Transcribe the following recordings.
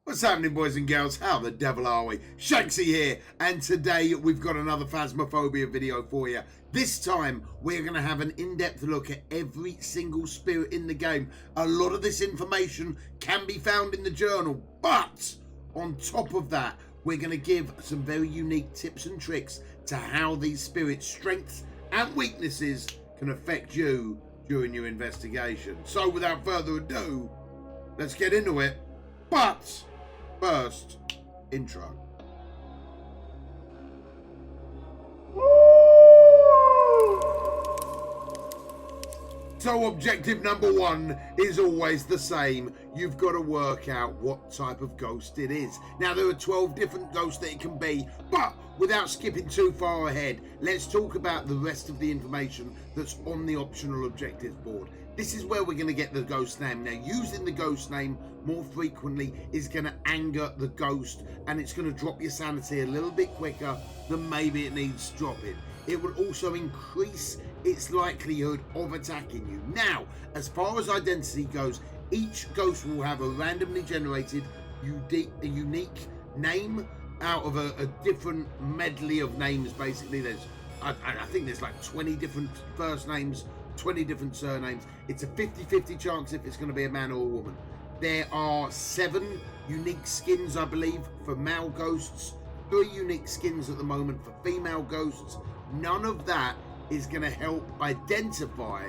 What's happening, boys and girls? How the devil are we? Shanksy here, and today we've got another Phasmophobia video for you. This time, we're going to have an in-depth look at every single spirit in the game. A lot of this information can be found in the journal, but on top of that, we're going to give some very unique tips and tricks to how these spirits' strengths and weaknesses can affect you during your investigation. So, without further ado, let's get into it. But first, intro. So objective number one is always the same. You've got to work out what type of ghost it is. Now, there are 12 different ghosts that it can be, but without skipping too far ahead, let's talk about the rest of the information that's on the optional objectives board. This is where we're going to get the ghost name. Now, using the ghost name more frequently is going to anger the ghost, and it's going to drop your sanity a little bit quicker than maybe it needs dropping. It will also increase its likelihood of attacking you. Now, as far as identity goes, each ghost will have a randomly generated unique name out of a different medley of names. Basically, I think there's like 20 different first names, 20 different surnames. It's a 50-50 chance if it's going to be a man or a woman. There are 7 unique skins, I believe, for male ghosts, 3 unique skins at the moment for female ghosts. None of that is going to help identify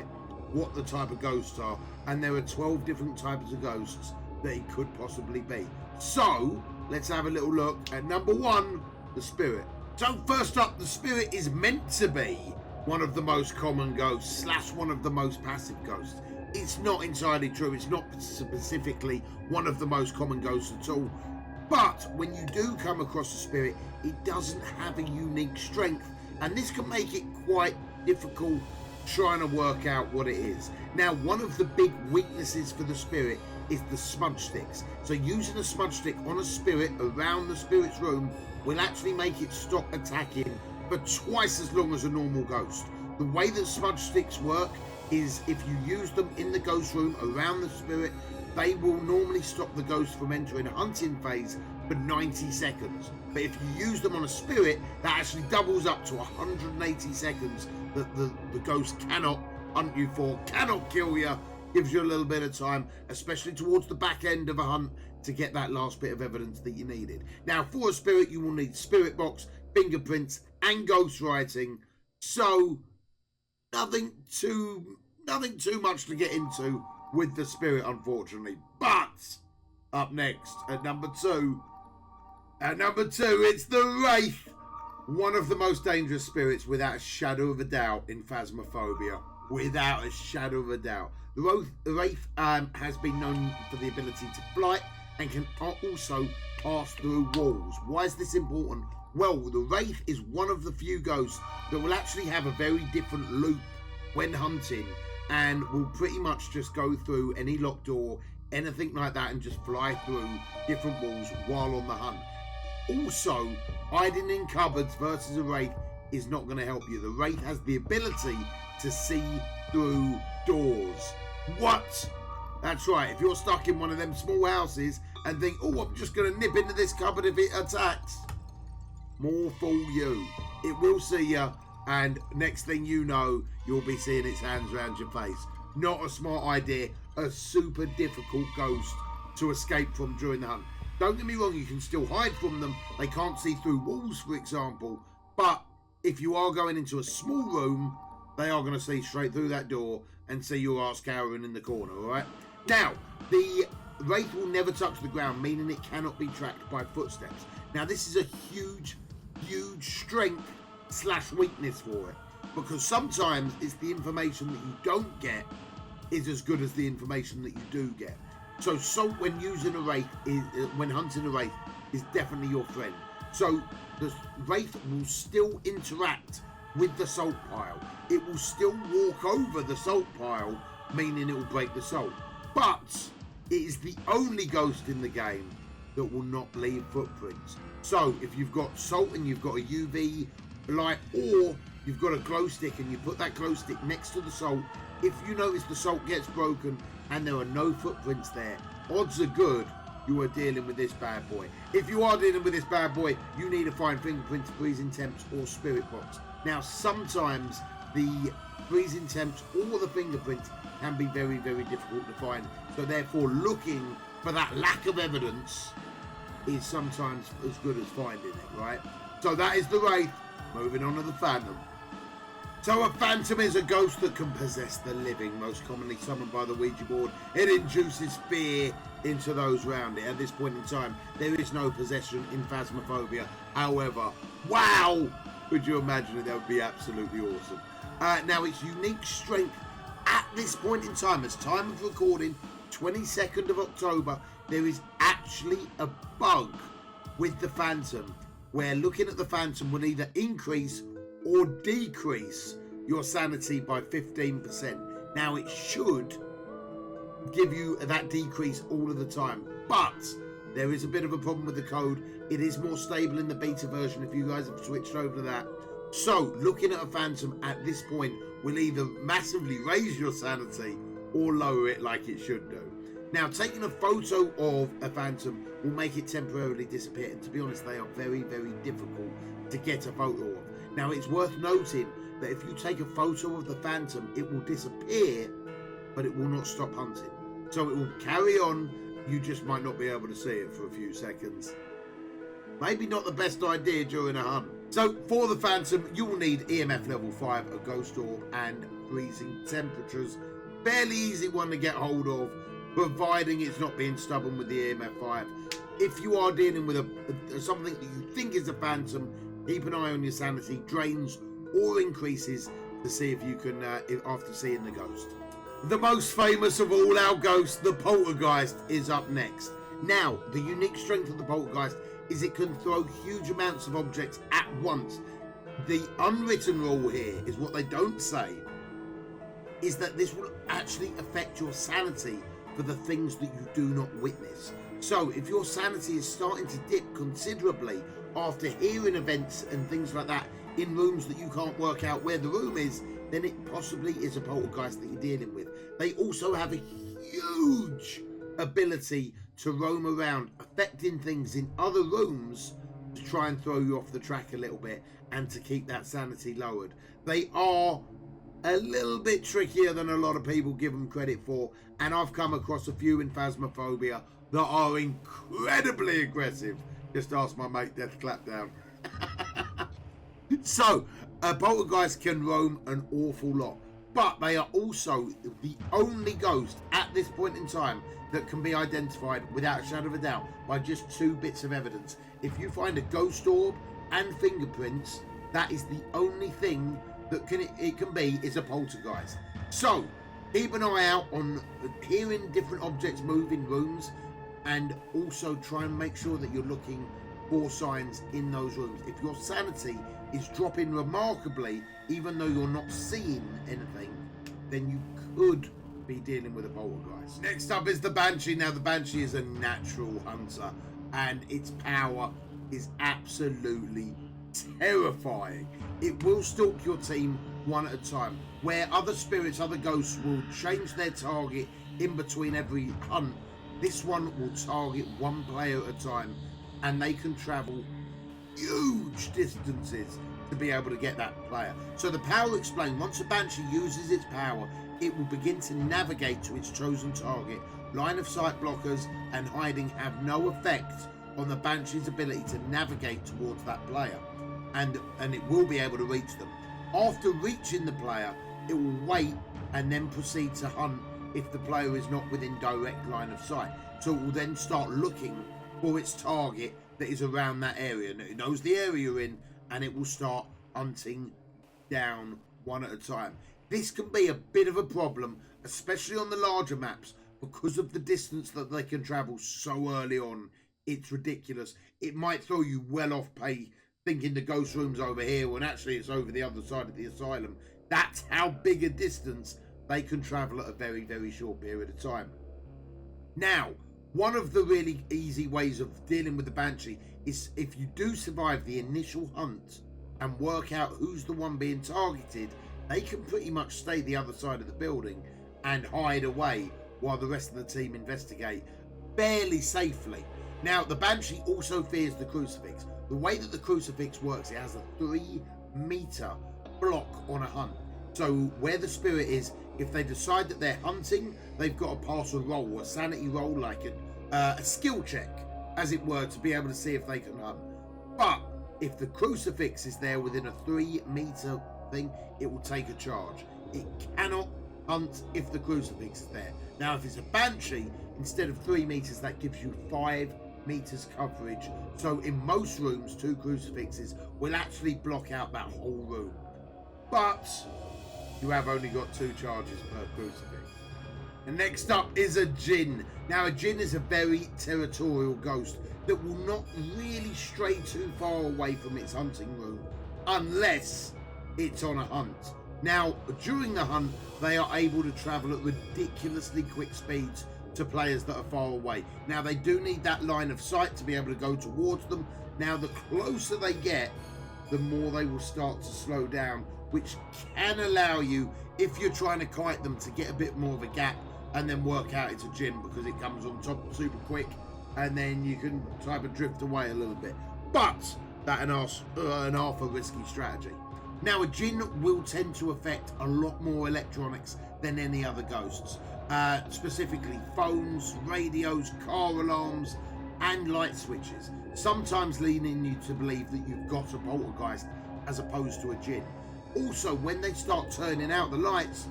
what the type of ghosts are, and there are 12 different types of ghosts that it could possibly be. So let's have a little look at number 1, the spirit. So first up, the spirit is meant to be one of the most common ghosts / one of the most passive ghosts. It's not entirely true. It's not specifically one of the most common ghosts at all. But when you do come across a spirit, it doesn't have a unique strength, and this can make it quite difficult trying to work out what it is. Now, one of the big weaknesses for the spirit is the smudge sticks. So using a smudge stick on a spirit around the spirit's room will actually make it stop attacking for twice as long as a normal ghost. The way that smudge sticks work is if you use them in the ghost room around the spirit, they will normally stop the ghost from entering a hunting phase for 90 seconds. But if you use them on a spirit, that actually doubles up to 180 seconds that the ghost cannot hunt you for, cannot kill you. Gives you a little bit of time, especially towards the back end of a hunt, to get that last bit of evidence that you needed. Now, for a spirit, you will need spirit box, fingerprints, and ghost writing. So nothing too much to get into with the spirit, unfortunately. But up next at number 2, it's the Wraith, one of the most dangerous spirits without a shadow of a doubt in Phasmophobia. Without a shadow of a doubt. The Wraith has been known for the ability to fly and can also pass through walls. Why is this important? Well, the Wraith is one of the few ghosts that will actually have a very different loop when hunting, and will pretty much just go through any locked door, anything like that, and just fly through different walls while on the hunt. Also, hiding in cupboards versus a Wraith is not going to help you. The Wraith has the ability to see through doors. What? That's right. If you're stuck in one of them small houses and think, oh, I'm just going to nip into this cupboard if it attacks, more fool you. It will see you, and next thing you know, you'll be seeing its hands around your face. Not a smart idea. A super difficult ghost to escape from during the hunt. Don't get me wrong, you can still hide from them. They can't see through walls, for example. But if you are going into a small room, they are going to see straight through that door and see your ass cowering in the corner, all right? Now, the Wraith will never touch the ground, meaning it cannot be tracked by footsteps. Now, this is a huge strength / weakness for it, because sometimes it's the information that you don't get is as good as the information that you do get. So salt when using a Wraith, when hunting a Wraith, is definitely your friend. So the Wraith will still interact with the salt pile. It will still walk over the salt pile, meaning it will break the salt. But it is the only ghost in the game that will not leave footprints. So if you've got salt and you've got a UV light, or you've got a glow stick and you put that glow stick next to the salt, if you notice the salt gets broken and there are no footprints there, odds are good you are dealing with this bad boy. If you are dealing with this bad boy, you need to find fingerprints, freezing temps, or spirit box. Now, sometimes the freezing temps or the fingerprints can be very, very difficult to find. So therefore, looking for that lack of evidence is sometimes as good as finding it, right? So that is the Wraith. Moving on to the Phantom. So a Phantom is a ghost that can possess the living, most commonly summoned by the Ouija board. It induces fear into those around it. At this point in time, there is no possession in Phasmophobia. However, wow! Could you imagine it? That would be absolutely awesome. Now, its unique strength at this point in time, as time of recording, 22nd of October, there is actually a bug with the Phantom where looking at the Phantom will either increase or decrease your sanity by 15%. Now, it should give you that decrease all of the time, but there is a bit of a problem with the code. It is more stable in the beta version if you guys have switched over to that. So looking at a Phantom at this point will either massively raise your sanity or lower it like it should do. Now, taking a photo of a Phantom will make it temporarily disappear, and to be honest, they are very, very difficult to get a photo of. Now, it's worth noting that if you take a photo of the Phantom, it will disappear, but it will not stop hunting. So it will carry on, you just might not be able to see it for a few seconds. Maybe not the best idea during a hunt. So for the Phantom, you will need EMF level 5, a ghost orb, and freezing temperatures. Fairly easy one to get hold of, providing it's not being stubborn with the EMF 5. If you are dealing with something that you think is a Phantom, keep an eye on your sanity, drains or increases to see if you can, after seeing the ghost. The most famous of all our ghosts, the Poltergeist, is up next. Now, the unique strength of the Poltergeist is it can throw huge amounts of objects at once. The unwritten rule here is what they don't say, is that this will actually affect your sanity for the things that you do not witness. So if your sanity is starting to dip considerably after hearing events and things like that in rooms that you can't work out where the room is, then it possibly is a poltergeist that you're dealing with. They also have a huge ability to roam around, affecting things in other rooms to try and throw you off the track a little bit and to keep that sanity lowered. They are a little bit trickier than a lot of people give them credit for, and I've come across a few in Phasmophobia that are incredibly aggressive. Just ask my mate Death Clapdown. So, a poltergeist can roam an awful lot, but they are also the only ghost at this point in time that can be identified without a shadow of a doubt by just 2 bits of evidence. If you find a ghost orb and fingerprints, that is the only thing that it can be is a poltergeist. So keep an eye out on hearing different objects move in rooms, and also try and make sure that you're looking for signs in those rooms. If your sanity is dropping remarkably, even though you're not seeing anything, then you could be dealing with a poltergeist. Next up is the Banshee. Now, the Banshee is a natural hunter, and its power is absolutely terrifying. It will stalk your team one at a time, where other spirits, other ghosts will change their target in between every hunt. This one will target one player at a time, and they can travel huge distances to be able to get that player. So the power explained, once a Banshee uses its power, it will begin to navigate to its chosen target. Line of sight blockers and hiding have no effect on the Banshee's ability to navigate towards that player, and it will be able to reach them. After reaching the player, it will wait and then proceed to hunt if the player is not within direct line of sight. So it will then start looking for its target that is around that area, and it knows the area you're in, and it will start hunting down one at a time. This can be a bit of a problem, especially on the larger maps, because of the distance that they can travel so early on. It's ridiculous. It might throw you well off pay thinking the ghost room's over here when actually it's over the other side of the asylum. That's how big a distance they can travel at a very, very short period of time. Now, one of the really easy ways of dealing with the Banshee is if you do survive the initial hunt and work out who's the one being targeted, they can pretty much stay the other side of the building and hide away while the rest of the team investigate. barely safely. Now, the Banshee also fears the Crucifix. The way that the Crucifix works, it has a 3-meter block on a hunt. So where the spirit is, if they decide that they're hunting, they've got to pass a roll, a sanity roll, like a skill check, as it were, to be able to see if they can hunt. But if the Crucifix is there within a 3-meter thing, it will take a charge. It cannot hunt if the Crucifix is there. Now, if it's a Banshee, instead of 3 meters, that gives you 5 meters coverage. So in most rooms, 2 Crucifixes will actually block out that whole room. But you have only got 2 charges per Crucifix. And next up is a Jinn. Now, a Jinn is a very territorial ghost that will not really stray too far away from its hunting room unless it's on a hunt. Now, during the hunt, they are able to travel at ridiculously quick speeds to players that are far away. Now, they do need that line of sight to be able to go towards them. Now, the closer they get, the more they will start to slow down, which can allow you, if you're trying to kite them, to get a bit more of a gap and then work out it's a Jinn, because it comes on top super quick and then you can type of drift away a little bit. But that an half a risky strategy. Now, a Jinn will tend to affect a lot more electronics than any other ghosts, specifically phones, radios, car alarms, and light switches, sometimes leading you to believe that you've got a poltergeist as opposed to a Jinn. Also, when they start turning out the lights,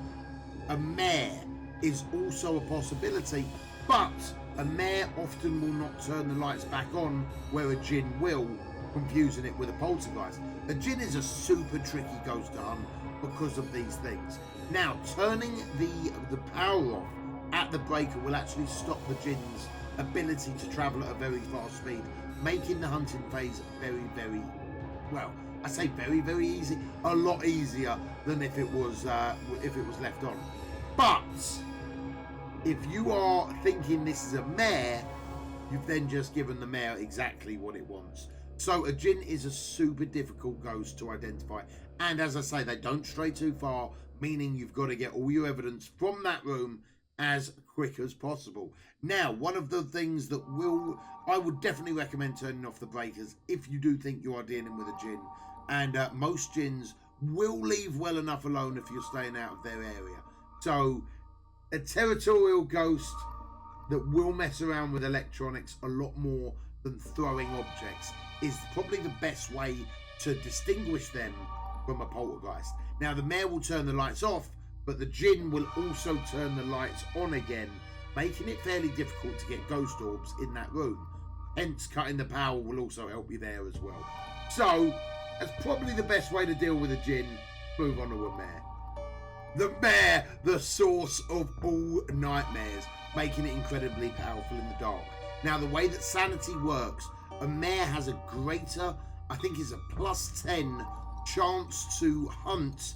a Mare is also a possibility, but a Mare often will not turn the lights back on where a Jinn will, confusing it with a poltergeist. A Jinn is a super tricky ghost to hunt because of these things. Now, turning the power off at the breaker will actually stop the Jinn's ability to travel at a very fast speed, making the hunting phase very, very, well, I say very, very easy, a lot easier than if it was left on. But if you are thinking this is a Mare, you've then just given the Mare exactly what it wants. So a Jinn is a super difficult ghost to identify, and as I say, they don't stray too far, meaning you've got to get all your evidence from that room as quick as possible. Now, one of the things that I would definitely recommend turning off the breakers if you do think you are dealing with a Jinn, and most Jinns will leave well enough alone if you're staying out of their area. So a territorial ghost that will mess around with electronics a lot more than throwing objects is probably the best way to distinguish them from a poltergeist. Now, the Mare will turn the lights off, but the Jinn will also turn the lights on again, making it fairly difficult to get ghost orbs in that room. Hence, cutting the power will also help you there as well. So, that's probably the best way to deal with a Jinn. Move on to a Mare. The Mare, the source of all nightmares, making it incredibly powerful in the dark. Now, the way that sanity works, a Mare has a greater, I think it's a +10 chance to hunt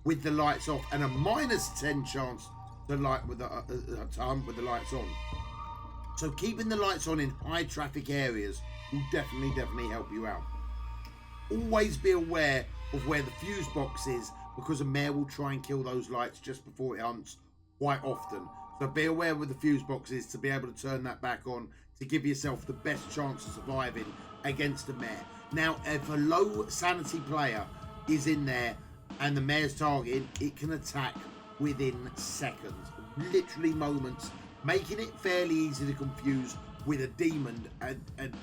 with the lights off, and a -10 chance to hunt with the lights on. So keeping the lights on in high traffic areas will definitely help you out. Always be aware of where the fuse box is, because a Mare will try and kill those lights just before it hunts quite often. So be aware where the fuse box is to be able to turn that back on to give yourself the best chance of surviving against a Mare. Now, if a low sanity player is in there and the Mare's targeted, it can attack within seconds, literally moments, making it fairly easy to confuse with a demon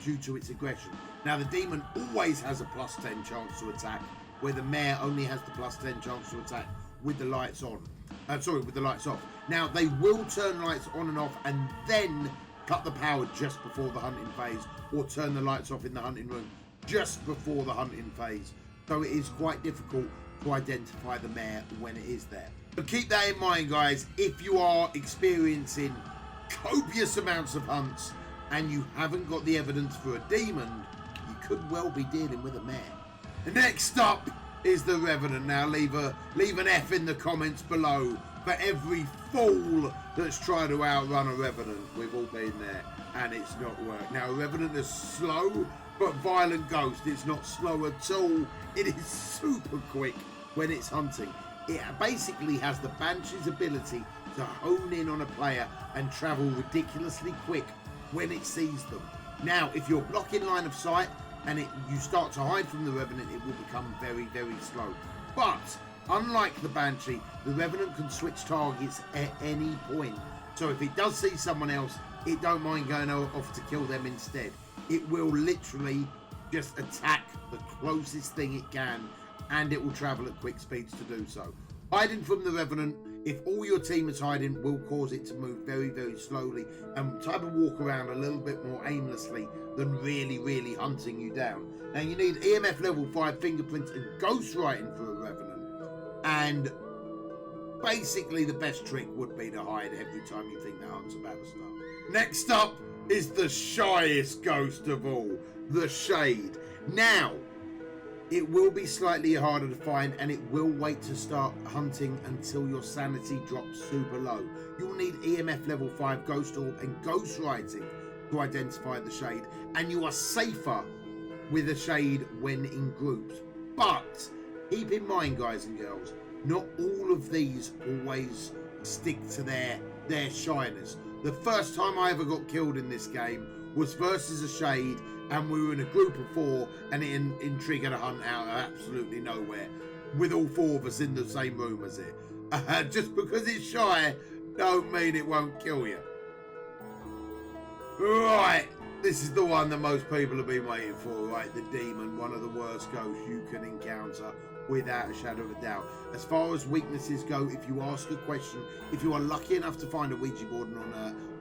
due to its aggression. Now, the demon always has a +10 chance to attack, where the Mare only has the +10 chance to attack with the lights on. With the lights off. Now, they will turn lights on and off and then cut the power just before the hunting phase, or turn the lights off in the hunting room just before the hunting phase. So it is quite difficult to identify the Mare when it is there. But keep that in mind, guys. If you are experiencing copious amounts of hunts and you haven't got the evidence for a demon, you could well be dealing with a Mare. Next up is the Revenant. Now, leave an F in the comments below for every fool that's tried to outrun a Revenant. We've all been there, and it's not worked. Now, a Revenant is slow but violent ghost. It's not slow at all. It is super quick when it's hunting. It basically has the Banshee's ability to hone in on a player and travel ridiculously quick when it sees them. Now, if you're blocking line of sight and you start to hide from the Revenant, it will become very, very slow. But unlike the Banshee, the Revenant can switch targets at any point. So if it does see someone else, it don't mind going off to kill them instead. It will literally just attack the closest thing it can, and it will travel at quick speeds to do so. Hiding from the Revenant, if all your team is hiding, will cause it to move very, very slowly and type of walk around a little bit more aimlessly than really, really hunting you down. Now, you need EMF level 5 fingerprints and ghostwriting for a Revenant. And basically, the best trick would be to hide every time you think the hunt's about to start. Next up is the shyest ghost of all, the Shade. Now, it will be slightly harder to find, and it will wait to start hunting until your sanity drops super low. You'll need EMF level 5 Ghost Orb and Ghostwriting to identify the Shade, and you are safer with a Shade when in groups. But keep in mind, guys and girls, not all of these always stick to their shyness. The first time I ever got killed in this game was versus a Shade, and we were in a group of 4, and it triggered a hunt out of absolutely nowhere, with all 4 of us in the same room as it. Just because it's shy, don't mean it won't kill you. Right, this is the one that most people have been waiting for, right? The Demon, one of the worst ghosts you can encounter, without a shadow of a doubt. As far as weaknesses go, if you ask a question, if you are lucky enough to find a Ouija board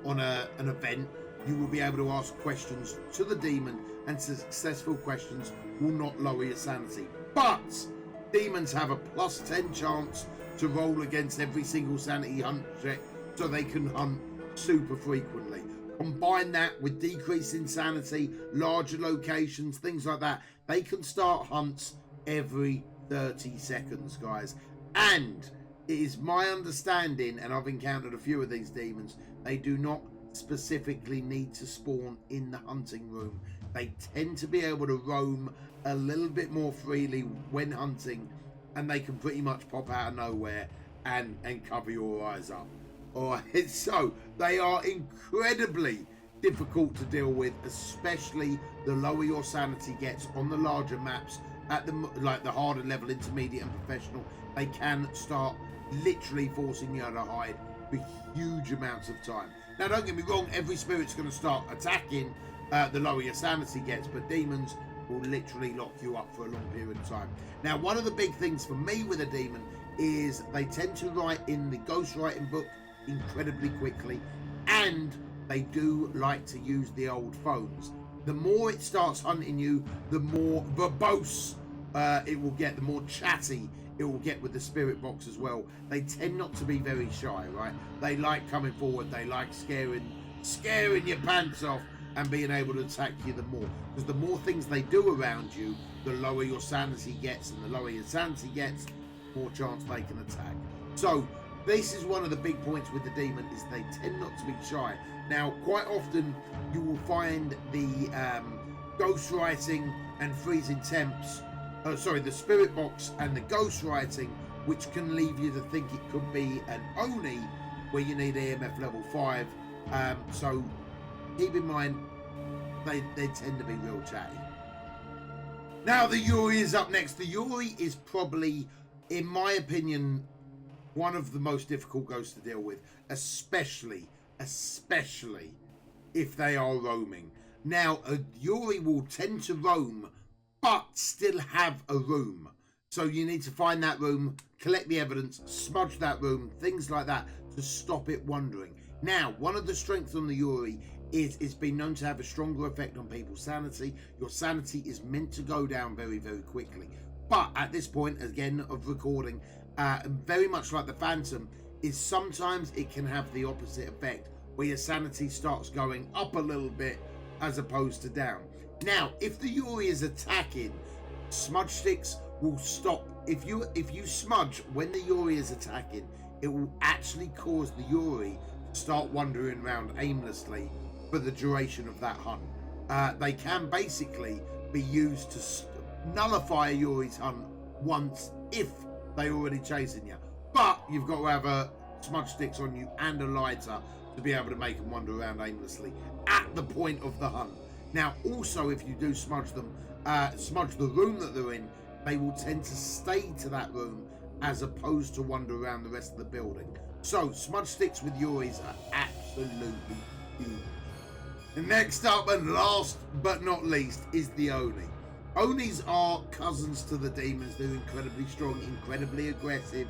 on an event, you will be able to ask questions to the Demon, and successful questions will not lower your sanity. But demons have a +10 chance to roll against every single sanity hunt check, so they can hunt super frequently. Combine that with decreasing sanity, larger locations, things like that, they can start hunts every 30 seconds, guys. And it is my understanding, and I've encountered a few of these demons, they do not specifically need to spawn in the hunting room. They tend to be able to roam a little bit more freely when hunting, and they can pretty much pop out of nowhere and cover your eyes up. Alright, so they are incredibly difficult to deal with, especially the lower your sanity gets on the larger maps. At the harder level, intermediate and professional, they can start literally forcing you to hide for huge amounts of time. Now, don't get me wrong, every spirit's going to start attacking the lower your sanity gets, but demons will literally lock you up for a long period of time. Now, one of the big things for me with a demon is they tend to write in the ghostwriting book incredibly quickly, and they do like to use the old phones. The more it starts hunting you, the more verbose it will get, the more chatty it will get with the spirit box as well. They tend not to be very shy, right? They like coming forward, they like scaring your pants off and being able to attack you the more. Because the more things they do around you, the lower your sanity gets, and the lower your sanity gets, the more chance they can attack. So this is one of the big points with the demon, is they tend not to be shy. Now, quite often you will find the ghostwriting and freezing temps, the spirit box and the ghostwriting, which can leave you to think it could be an Oni, where you need EMF level 5. So keep in mind, they tend to be real chatty. Now the Yuri is up next. The Yuri is probably, in my opinion, one of the most difficult ghosts to deal with, especially if they are roaming. Now, a Yuri will tend to roam, but still have a room. So you need to find that room, collect the evidence, smudge that room, things like that, to stop it wandering. Now, one of the strengths on the Yuri is it's been known to have a stronger effect on people's sanity. Your sanity is meant to go down very, very quickly. But at this point, again, of recording, very much like the Phantom, is sometimes it can have the opposite effect, where your sanity starts going up a little bit as opposed to down. Now, if the Yuri is attacking, smudge sticks will stop. If you smudge when the Yuri is attacking, it will actually cause the Yuri to start wandering around aimlessly for the duration of that hunt. They can basically be used to nullify a Yuri's hunt once if they're already chasing you. But you've got to have a smudge sticks on you and a lighter to be able to make them wander around aimlessly. At the point of the hunt. Now, also, if you do smudge them, smudge the room that they're in, they will tend to stay to that room as opposed to wander around the rest of the building. So, smudge sticks with Yuris are absolutely huge. And next up and last but not least is the Oni. Onis are cousins to the demons. They're incredibly strong, incredibly aggressive,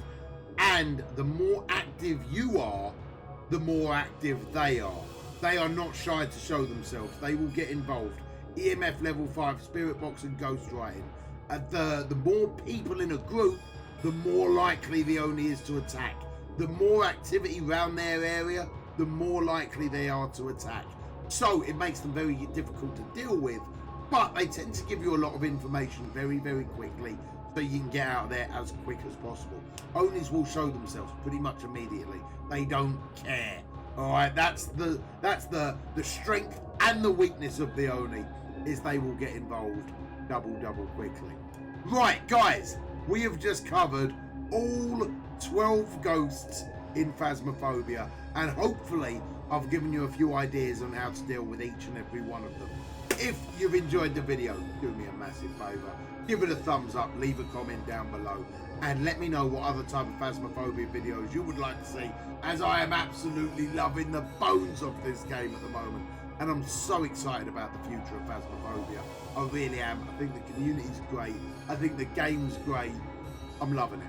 and the more active you are, the more active they are. They are not shy to show themselves. They will get involved. EMF level 5, spirit box and ghost writing. The more people in a group, the more likely the Oni is to attack. The more activity around their area, the more likely they are to attack. So it makes them very difficult to deal with, but they tend to give you a lot of information very, very quickly, so you can get out of there as quick as possible. Onis will show themselves pretty much immediately. They don't care. All right, that's the strength and the weakness of the Oni, is they will get involved double quickly. Right, guys, we have just covered all 12 ghosts in Phasmophobia, and hopefully I've given you a few ideas on how to deal with each and every one of them. If you've enjoyed the video, do me a massive favour, give it a thumbs up, leave a comment down below, and let me know what other type of Phasmophobia videos you would like to see, as I am absolutely loving the bones of this game at the moment, and I'm so excited about the future of Phasmophobia. I really am. I think the community's great. I think the game's great. I'm loving it.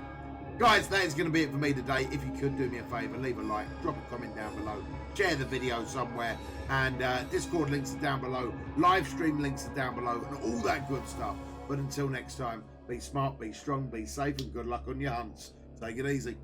Guys, that is going to be it for me today. If you could do me a favour, leave a like, drop a comment down below, share the video somewhere, and Discord links are down below, live stream links are down below, and all that good stuff. But until next time, be smart, be strong, be safe, and good luck on your hunts. Take it easy.